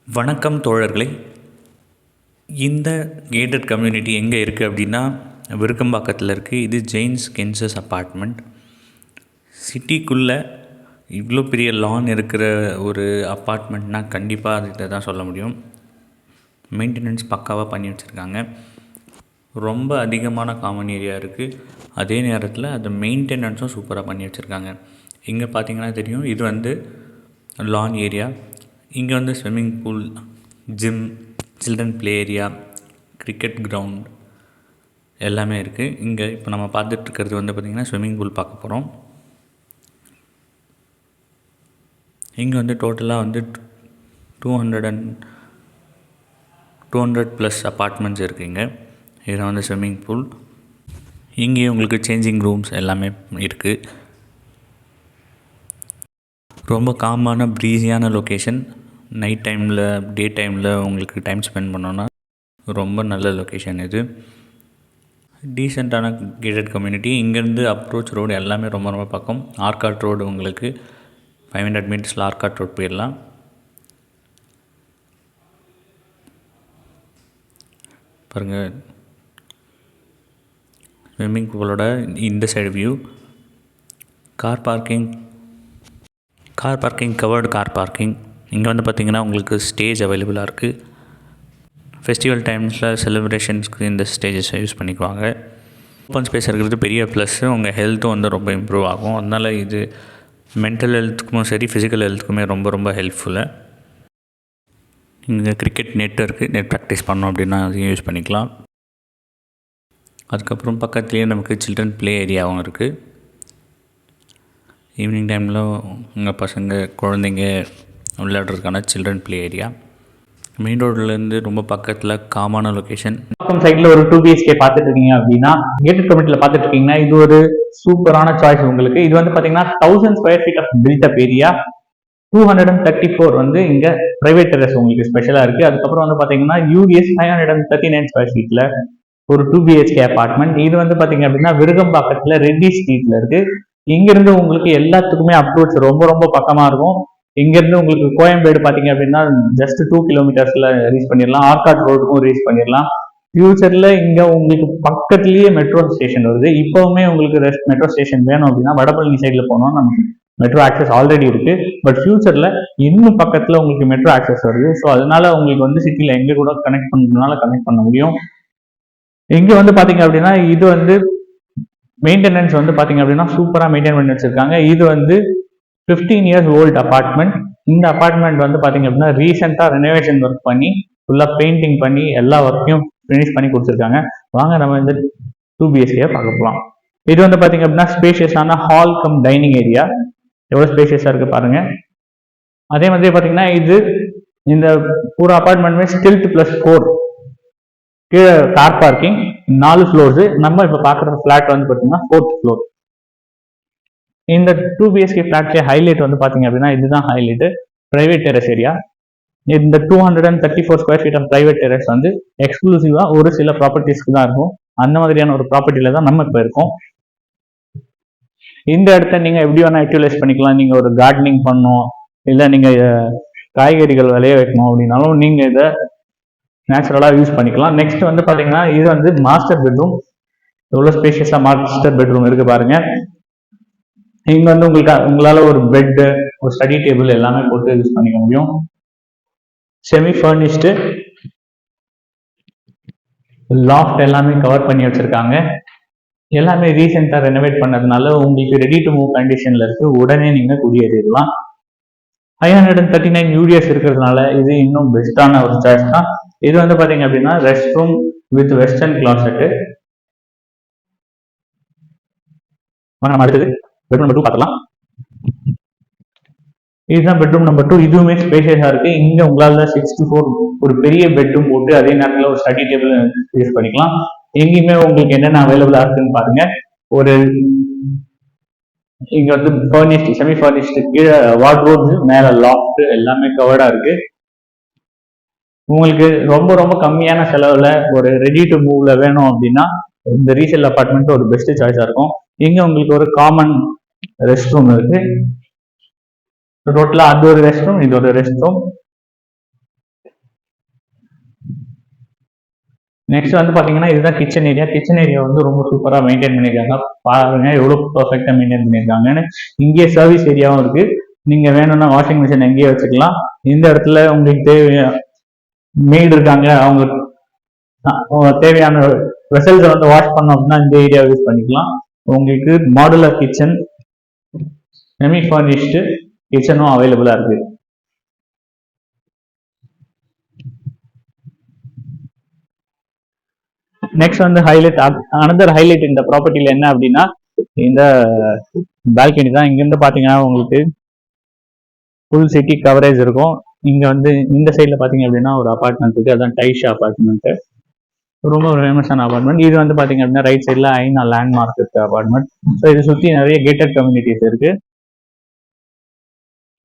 வணக்கம் தோழர்களே. இந்த கேட்டட் கம்யூனிட்டி எங்கே இருக்குது அப்படின்னா விருகம்பாக்கத்தில் இருக்குது. இது ஜெயின்ஸ் கென்சஸ் அப்பார்ட்மெண்ட். சிட்டிக்குள்ளே இவ்வளோ பெரிய லான் இருக்கிற ஒரு அப்பார்ட்மெண்ட்னால் கண்டிப்பாக இதை தான் சொல்ல முடியும். மெயின்டெனன்ஸ் பக்காவாக பண்ணி வச்சுருக்காங்க. ரொம்ப அதிகமான காமன் ஏரியா இருக்குது. அதே நேரத்தில் அது மெயின்டெனன்ஸும் சூப்பராக பண்ணி வச்சுருக்காங்க. இங்கே பார்த்தீங்கன்னா தெரியும், இது வந்து லான் ஏரியா. இங்கே வந்து swimming pool, gym, children play area, cricket ground எல்லாமே இருக்குது. இங்கே இப்போ நம்ம பார்த்துட்ருக்கிறது வந்து பார்த்திங்கன்னா ஸ்விம்மிங் பூல் பார்க்க போகிறோம். இங்கே வந்து டோட்டலாக வந்து 200 ப்ளஸ் அப்பார்ட்மெண்ட்ஸ் இருக்குங்க. இதில் வந்து ஸ்விம்மிங் பூல், இங்கேயும் உங்களுக்கு சேஞ்சிங் ரூம்ஸ் எல்லாமே இருக்குது. ரொம்ப காமான ப்ரீஸியான லொக்கேஷன். நைட் டைமில், டே டைமில் உங்களுக்கு டைம் ஸ்பெண்ட் பண்ணோன்னா ரொம்ப நல்ல லொக்கேஷன் இது. டீசெண்டான கேட்டட் கம்யூனிட்டி. இங்கேருந்து அப்ரோச் ரோடு எல்லாமே ரொம்ப ரொம்ப பக்கம். ஆர்காட் ரோடு உங்களுக்கு 500 மீட்டர்ஸில் ஆர்காட் ரோடு போயிடலாம். பாருங்கள், ஸ்விம்மிங் பூலோட இந்த side view. Car parking, covered car parking. இங்கே வந்து பார்த்திங்கன்னா உங்களுக்கு ஸ்டேஜ் அவைலபிளாக இருக்குது. ஃபெஸ்டிவல் டைம்ஸில் செலிப்ரேஷன்ஸ்க்கு இந்த ஸ்டேஜஸை யூஸ் பண்ணிக்குவாங்க. ஓப்பன் ஸ்பேஸ் இருக்கிறது பெரிய ப்ளஸ்ஸு. உங்கள் ஹெல்த்தும் வந்து ரொம்ப இம்ப்ரூவ் ஆகும். அதனால் இது மென்டல் ஹெல்த்துக்கும் சரி, ஃபிசிக்கல் ஹெல்த்துக்குமே ரொம்ப ரொம்ப ஹெல்ப்ஃபுல்லு. இங்கே கிரிக்கெட் நெட் இருக்குது. நெட் ப்ராக்டிஸ் பண்ணோம் அப்படின்னா அதையும் யூஸ் பண்ணிக்கலாம். அதுக்கப்புறம் பக்கத்துலேயே நமக்கு சில்ட்ரன் ப்ளே ஏரியாவும் இருக்குது. ஈவினிங் டைமில் உங்கள் பசங்க, குழந்தைங்க விளையாடுறதுக்கான சில்ட்ரன் ப்ளே ஏரியா. மெயின் ரோட்லேருந்து ரொம்ப பக்கத்தில் காமான லொக்கேஷன். பக்கம் சைடில் ஒரு 2 BHK பார்த்துட்டு இருக்கீங்க அப்படின்னா, கேட்டட் கம்யூனிட்டியில் பார்த்துட்டு இருக்கீங்கன்னா இது ஒரு சூப்பரான சாய்ஸ் உங்களுக்கு. இது வந்து பார்த்தீங்கன்னா 1000 square feet of built up area. 234 வந்து இங்கே பிரைவேட் டெரஸ் உங்களுக்கு ஸ்பெஷலாக இருக்குது. அதுக்கப்புறம் வந்து பார்த்தீங்கன்னா UDS 539 ஸ்கொயர் ஃபீட்டில் ஒரு 2 BHK அப்பார்ட்மெண்ட். இது வந்து பார்த்தீங்க அப்படின்னா விருகம்பாக்கத்தில் ரெட்டி ஸ்ட்ரீட்டில் இருக்குது. இங்கிருந்து உங்களுக்கு எல்லாத்துக்குமே அப்ரோச் ரொம்ப ரொம்ப பக்கமாக இருக்கும். இங்கேருந்து உங்களுக்கு கோயம்பேடு பார்த்தீங்க அப்படின்னா ஜஸ்ட் 2 கிலோமீட்டர்ஸில் ரீச் பண்ணிடலாம். ஆர்காட் ரோடுக்கும் ரீச் பண்ணிடலாம். ஃபியூச்சரில் இங்கே உங்களுக்கு பக்கத்துலேயே மெட்ரோ ஸ்டேஷன் வருது. இப்போவுமே உங்களுக்கு மெட்ரோ ஸ்டேஷன் வேணும் அப்படின்னா வடபழனி சைடில் போனோம், நமக்கு மெட்ரோ ஆக்சஸ் ஆல்ரெடி இருக்குது. பட் ஃபியூச்சரில் இன்னும் பக்கத்தில் உங்களுக்கு மெட்ரோ ஆக்சஸ் வருது. ஸோ அதனால உங்களுக்கு வந்து சிட்டியில் எங்கே கூட கனெக்ட் பண்ண முடியும். இங்கே வந்து பார்த்தீங்க அப்படின்னா இது வந்து மெயின்டெனன்ஸ் வந்து பார்த்தீங்க அப்படின்னா சூப்பராக மெயின்டைன் பண்ணி வச்சிருக்காங்க. இது வந்து 15 இயர்ஸ் ஓல்டு அப்பார்ட்மெண்ட். இந்த அப்பார்ட்மெண்ட் வந்து பார்த்தீங்க அப்படின்னா ரீசெண்டாக ரெனோவேஷன் ஒர்க் பண்ணி ஃபுல்லாக பெயிண்டிங் பண்ணி எல்லா ஒர்க்கையும் ஃபினிஷ் பண்ணி கொடுத்துருக்காங்க. வாங்க நம்ம இந்த 2 BHK பார்க்க போகலாம். இது வந்து பார்த்தீங்க அப்படின்னா ஸ்பேஷியஸான ஹால் கம் டைனிங் ஏரியா. எவ்வளோ ஸ்பேஷியஸாக இருக்குது பாருங்க. அதே மாதிரி பார்த்தீங்கன்னா இது இந்த பூரா அப்பார்ட்மெண்ட்மே ஸ்டில்ட் +4 கீழே கார் பார்க்கிங், 4 ஃப்ளோர்ஸ். நம்ம இப்போ பார்க்குற ஃபிளாட் வந்து பார்த்தீங்கன்னா 4th ஃப்ளோர். இந்த 2 BHK ஃபிளாட்ல ஹைலைட் வந்து பார்த்தீங்க அப்படின்னா இதுதான் ஹைலைட், பிரைவேட் டெரஸ் ஏரியா. இந்த 234 square feet of private terrace வந்து எக்ஸ்க்ளூசிவாக ஒரு சில ப்ராப்பர்ட்டிஸ்க்கு தான் இருக்கும். அந்த மாதிரியான ஒரு ப்ராப்பர்ட்டியில தான் நம்ம இப்போ இருக்கோம். இந்த இடத்த நீங்கள் எப்படி வேணால் யூட்டிலைஸ் பண்ணிக்கலாம். நீங்கள் ஒரு கார்டனிங் பண்ணணும், இல்லை நீங்கள் காய்கறிகள் விளைய வைக்கணும் அப்படின்னாலும் நீங்கள் இதை நேச்சுரலாக யூஸ் பண்ணிக்கலாம். நெக்ஸ்ட் வந்து பார்த்தீங்கன்னா இது வந்து மாஸ்டர் பெட்ரூம். எவ்வளோ ஸ்பேஷியஸாக மாஸ்டர் பெட்ரூம் இருக்குது பாருங்க. இங்கே வந்து உங்களால் ஒரு பெட்டு, ஒரு ஸ்டடி டேபிள் எல்லாமே போட்டு யூஸ் பண்ணிக்க முடியும். செமி ஃபர்னிஷ்டு லாஃப்ட் எல்லாமே கவர் பண்ணி வச்சிருக்காங்க. எல்லாமே ரீசெண்டாக ரெனோவேட் பண்ணதுனால உங்களுக்கு ரெடி டு மூவ் கண்டிஷனில் இருக்குது. உடனே நீங்கள் குடியேறிடலாம். 539 UDS இருக்கிறதுனால இது இன்னும் பெஸ்டான ஒரு சாய்ஸ் தான். இது வந்து பார்த்தீங்க அப்படின்னா rest room with western closet. நம்ம அடுத்தது பெட்ரூம் நம்பர் 2 பார்க்கலாம். இதுதான் பெட்ரூம் நம்பர் 2. இதுவுமே ஸ்பேஷியஸாக இருக்கு. இங்க உங்களால 6-4 ஒரு பெரிய பெட்ரூம் போட்டு அதே நேரத்தில் ஒரு ஸ்டடி டேபிள் யூஸ் பண்ணிக்கலாம். எங்கேயுமே உங்களுக்கு என்னென்ன அவைலபிளா இருக்குன்னு பாருங்க. ஒரு இங்க வந்து ஃபர்னிஷ்டு, செமி ஃபர்னிஷ்டு, கீழே வார்ட்ரோப்ஸ், மேல லாஃப்ட் எல்லாமே கவர்டா இருக்கு. உங்களுக்கு ரொம்ப ரொம்ப கம்மியான செலவுல ஒரு ரெடி டு மூவ்ல வேணும் அப்படின்னா இந்த ரீசேல் அபார்ட்மெண்ட் ஒரு பெஸ்ட் சாய்ஸா இருக்கும். இங்க உங்களுக்கு ஒரு காமன் ரெஸ்ட் ரூம் இருக்கு. டோட்டலா அது ஒரு ரெஸ்ட் ரூம், இது ஒரு ரெஸ்ட் ரூம். நெக்ஸ்ட் வந்து பார்த்தீங்கன்னா இதுதான் கிச்சன் ஏரியா. கிச்சன் ஏரியா வந்து ரொம்ப சூப்பராக மெயின்டைன் பண்ணியிருக்காங்க. பாருங்க எவ்வளோ பர்ஃபெக்டாக மெயின்டைன் பண்ணியிருக்காங்கன்னு. இங்கே சர்வீஸ் ஏரியாவும் இருக்கு. நீங்க வேணும்னா வாஷிங் மிஷின் எங்கேயே வச்சுக்கலாம். இந்த இடத்துல உங்களுக்கு மெய்டு இருக்காங்க, அவங்க தேவையான வெசல்ஸை வந்து வாஷ் பண்ணோம் அப்படின்னா இந்த ஏரியா யூஸ் பண்ணிக்கலாம். உங்களுக்கு மாடுலர் கிச்சன், செமி ஃபர்னிஷ்டு கிச்சனும் அவைலபிளா இருக்கு. நெக்ஸ்ட் வந்து ஹைலைட், அனதர் ஹைலைட் இந்த ப்ராப்பர்ட்டியில என்ன அப்படின்னா இந்த பால்கனி தான். இங்கிருந்து பாத்தீங்கன்னா உங்களுக்கு ஃபுல் சிட்டி கவரேஜ் இருக்கும். இங்க வந்து இந்த சைட்ல பாத்தீங்க அப்படின்னா ஒரு அபார்ட்மெண்ட் இருக்கு, அதான் டைஷா அபார்ட்மெண்ட். ரொம்ப ஒரு ஃபேமஸான அபார்ட்மெண்ட். இது வந்து பாத்தீங்க அப்படின்னா ரைட் சைட்ல ஐநா லேண்ட்மார்க் இருக்கு அபார்ட்மெண்ட். ஸோ இதை சுத்தி நிறைய கேட்டட் கம்யூனிட்டிஸ் இருக்கு.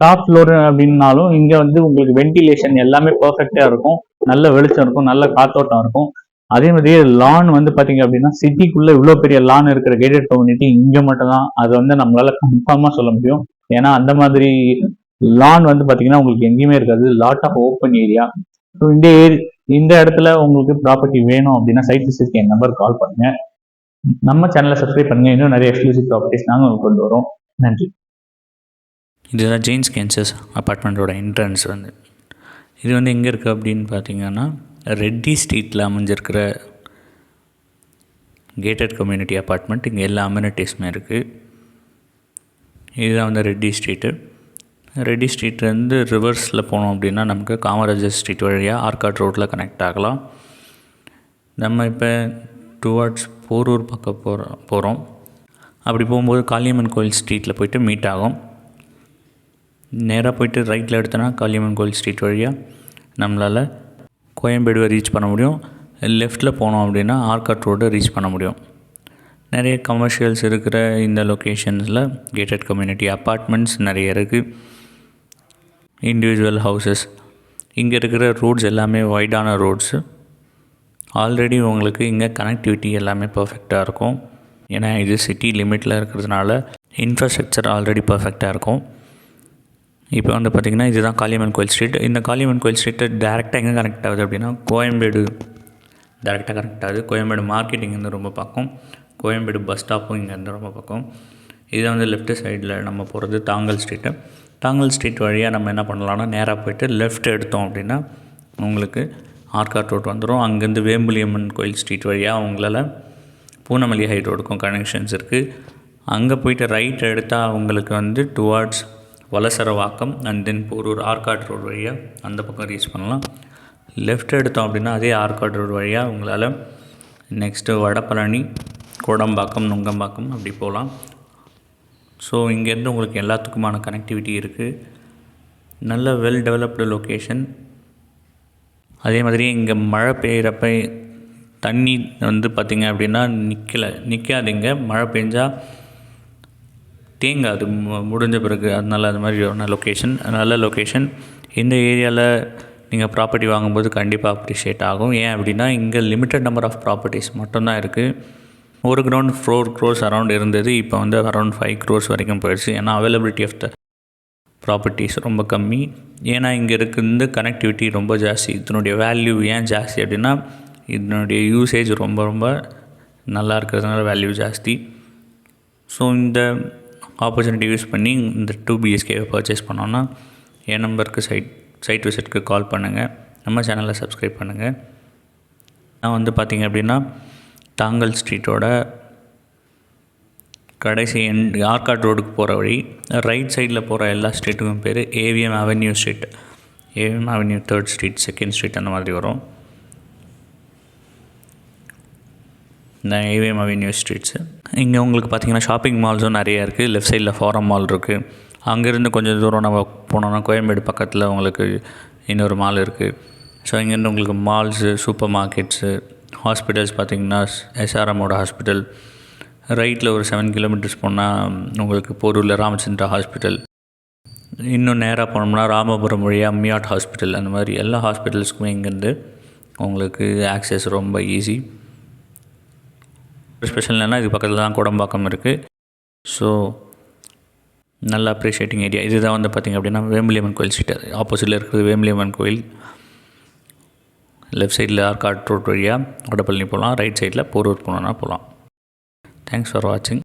டாப் ஃப்ளோர் அப்படின்னாலும் இங்க வந்து உங்களுக்கு வென்டிலேஷன் எல்லாமே பர்ஃபெக்டா இருக்கும், நல்ல வெளிச்சம் இருக்கும், நல்ல காத்தோட்டம் இருக்கும். அதே மாதிரி லான் வந்து பாத்தீங்க அப்படின்னா சிட்டிக்குள்ள இவ்வளவு பெரிய லான் இருக்கிற கேட்டட் கம்யூனிட்டி இங்க மட்டும் தான். அது வந்து நம்மளால கன்ஃபார்மா சொல்ல முடியும். ஏன்னா அந்த மாதிரி லான் வந்து பாத்தீங்கன்னா உங்களுக்கு எங்கேயுமே இருக்காது. Lot of open area. So இந்த இடத்துல உங்களுக்கு ப்ராப்பர்ட்டி வேணும் அப்படின்னா சைட் விசிட்க்கு என் நம்பர் கால் பண்ணுங்க. நம்ம சேனலை சப்ஸ்கிரைப் பண்ணுங்க. இன்னும் நிறைய எக்ஸ்க்ளூசிவ் ப்ராப்பர்ட்டிஸ் நாங்கள் உங்களுக்கு கொண்டு வரோம். நன்றி. இதுதான் ஜெயின்ஸ் கென்சஸ் அப்பார்ட்மெண்ட்டோட என்ட்ரன்ஸ் வந்து. இது வந்து எங்கே இருக்குது அப்படின்னு பார்த்தீங்கன்னா ரெட்டி ஸ்ட்ரீட்டில் அமைஞ்சிருக்கிற கேட்டட் கம்யூனிட்டி அப்பார்ட்மெண்ட். இங்கே எல்லா அம்யூனிட்டிஸுமே இருக்குது. இதுதான் வந்து ரெட்டி ஸ்ட்ரீட்டு. ரெட்டி ஸ்ட்ரீட்லேருந்து ரிவர்ஸில் போனோம் அப்படின்னா நமக்கு காமராஜர் ஸ்ட்ரீட் வழியாக ஆர்காட் ரோட்டில் கனெக்ட் ஆகலாம். நம்ம இப்போ டுவார்ட்ஸ் போரூர் பக்கம் போகிறோம். அப்படி போகும்போது காளியம்மன் கோயில் ஸ்ட்ரீட்டில் போய்ட்டு மீட் ஆகும். நேராக போய்ட்டு ரைட்டில் எடுத்தோன்னா காளியம்மன் கோயில் ஸ்ட்ரீட் வழியாக நம்மளால் கோயம்பேடுவை ரீச் பண்ண முடியும். லெஃப்ட்டில் போனோம் அப்படின்னா ஆர்காட் ரோடு ரீச் பண்ண முடியும். நிறைய கமர்ஷியல்ஸ் இருக்கிற இந்த லொக்கேஷன்ஸில் கேட்டட் கம்யூனிட்டி அப்பார்ட்மெண்ட்ஸ் நிறைய இருக்குது, இண்டிவிஜுவல் ஹவுசஸ். இங்கே இருக்கிற ரோட்ஸ் எல்லாமே வைடான ரோட்ஸு. ஆல்ரெடி உங்களுக்கு இங்கே கனெக்டிவிட்டி எல்லாமே பர்ஃபெக்டாக இருக்கும். ஏன்னா இது சிட்டி லிமிட்டில் இருக்கிறதுனால இன்ஃப்ராஸ்ட்ரக்சர் ஆல்ரெடி பர்ஃபெக்டாக இருக்கும். இப்போ வந்து பார்த்திங்கன்னா இதுதான் காளியம்மன் கோயில் ஸ்ட்ரீட். இந்த காளியம்மன் கோயில் ஸ்ட்ரீட்டு டேரெக்டாக எங்கே கனெக்ட் ஆகுது அப்படின்னா கோயம்பேடு டேரெக்டாக கனெக்ட் ஆகுது. கோயம்பேடு மார்க்கெட் இங்கேருந்து ரொம்ப பக்கம், கோயம்பேடு பஸ் ஸ்டாப்பும் இங்கேருந்து ரொம்ப பக்கம். இதை வந்து லெஃப்ட் சைடில் நம்ம போகிறது தாங்கல் ஸ்ட்ரீட்டு. தாங்கல் ஸ்ட்ரீட் வழியாக நம்ம என்ன பண்ணலாம்னா நேராக போய்ட்டு லெஃப்ட் எடுத்தோம் அப்படின்னா உங்களுக்கு ஆர்காட் ரோட் வந்துடும். அங்கேருந்து வேம்புலியம்மன் கோயில் ஸ்ட்ரீட் வழியாக அவங்களால பூனமல்லி ஹை ரோடுக்கும் கனெக்ஷன்ஸ் இருக்குது. அங்கே போய்ட்டு ரைட் எடுத்தால் அவங்களுக்கு வந்து towards Valasaravakkam and then Porur Arcot road வழியாக அந்த பக்கம் ரீச் பண்ணலாம். லெஃப்ட் எடுத்தோம் அப்படின்னா அதே ஆர்காட் ரோடு வழியாக உங்களால் நெக்ஸ்ட்டு வடபழனி, கோடம்பாக்கம், நுங்கம்பாக்கம் அப்படி போகலாம். ஸோ இங்கேருந்து உங்களுக்கு எல்லாத்துக்குமான கனெக்டிவிட்டி இருக்குது. நல்ல வெல் டெவலப்டு லொக்கேஷன். அதே மாதிரி இங்கே மழை பெய்கிறப்ப தண்ணி வந்து பார்த்திங்க அப்படின்னா நிற்காதீங்க. மழை பெஞ்சால் தேங்காது முடிஞ்ச பிறகு. அதனால் அது மாதிரி ஒரு நல்ல லொக்கேஷன். இந்த ஏரியாவில் நீங்கள் ப்ராப்பர்ட்டி வாங்கும்போது கண்டிப்பாக அப்ரிஷியேட் ஆகும். ஏன் அப்படின்னா இங்கே லிமிட்டட் நம்பர் ஆஃப் ப்ராப்பர்ட்டிஸ் மட்டும்தான் இருக்குது. ஒரு கிரவுண்ட் 4 crores அரௌண்ட் இருந்தது, இப்போ வந்து அரௌண்ட் 5 crores வரைக்கும் போயிடுச்சு. ஏன்னா அவைலபிலிட்டி ஆஃப் த ப்ராப்பர்ட்டிஸ் ரொம்ப கம்மி. ஏன்னா இங்கே இருக்கிறது கனெக்டிவிட்டி ரொம்ப ஜாஸ்தி. இதனுடைய வேல்யூ ஏன் ஜாஸ்தி அப்படின்னா இதனுடைய யூசேஜ் ரொம்ப ரொம்ப நல்லா இருக்கிறதுனால வேல்யூ ஜாஸ்தி. ஸோ இந்த ஆப்பர்ச்சுனிட்டி யூஸ் பண்ணி இந்த 2 BHKவை பர்ச்சேஸ் பண்ணோன்னா என் நம்பருக்கு சைட் விசிட்க்கு கால் பண்ணுங்கள். நம்ம சேனலை சப்ஸ்கிரைப் பண்ணுங்கள். நான் வந்து பார்த்திங்க அப்படின்னா தாங்கல் ஸ்ட்ரீட்டோட கடைசி ஆர்காட் ரோடுக்கு போகிற வழி ரைட் சைடில் போகிற எல்லா ஸ்ட்ரீட்டுக்கும் பேர் AVM avenue street, AVM avenue 3rd street, 2nd street அந்த மாதிரி வரும். இந்த ஏவிஎம் அவென்யூ ஸ்ட்ரீட்ஸு. இங்கே உங்களுக்கு பார்த்திங்கன்னா ஷாப்பிங் மால்ஸும் நிறையா இருக்குது. லெஃப்ட் சைடில் ஃபாரம் மால் இருக்குது. அங்கேருந்து கொஞ்சம் தூரம் நம்ம போனோம்னா கோயம்பேடு பக்கத்தில் உங்களுக்கு இன்னொரு மால் இருக்குது. ஸோ இங்கேருந்து உங்களுக்கு மால்ஸு, சூப்பர் மார்க்கெட்ஸு, ஹாஸ்பிட்டல்ஸ் பார்த்திங்கன்னா எஸ்ஆர்எம்மோட ஹாஸ்பிட்டல். ரைட்டில் ஒரு 7 kilometers போனால் உங்களுக்கு போரூரில் ராமச்சந்திரா ஹாஸ்பிட்டல். இன்னும் நேராக போனோம்னா ராமபுரம் வழியாக மியாட் ஹாஸ்பிட்டல். அந்த மாதிரி எல்லா ஹாஸ்பிட்டல்ஸுக்குமே இங்கேருந்து உங்களுக்கு ஆக்சஸ் ரொம்ப ஈஸி. ஸ்பெஷல் என்னென்னா இது பக்கத்தில் தான் கோடம்பாக்கம் இருக்குது. ஸோ நல்ல அப்ரிஷியேட்டிங் ஏரியா. இதுதான் வந்து பார்த்திங்க அப்படின்னா வேம்புலியம்மன் கோயில் ஸ்ட்ரீட். ஆப்போசிட்டில் இருக்கிறது வேம்புலியம்மன் கோயில். லெஃப்ட் சைடில் ஆர்காட் ரோட் வழியாக வடபழனி போகலாம், ரைட் சைடில் போரூர் போனோன்னா போகலாம். தேங்க்ஸ் ஃபார் வாட்சிங்.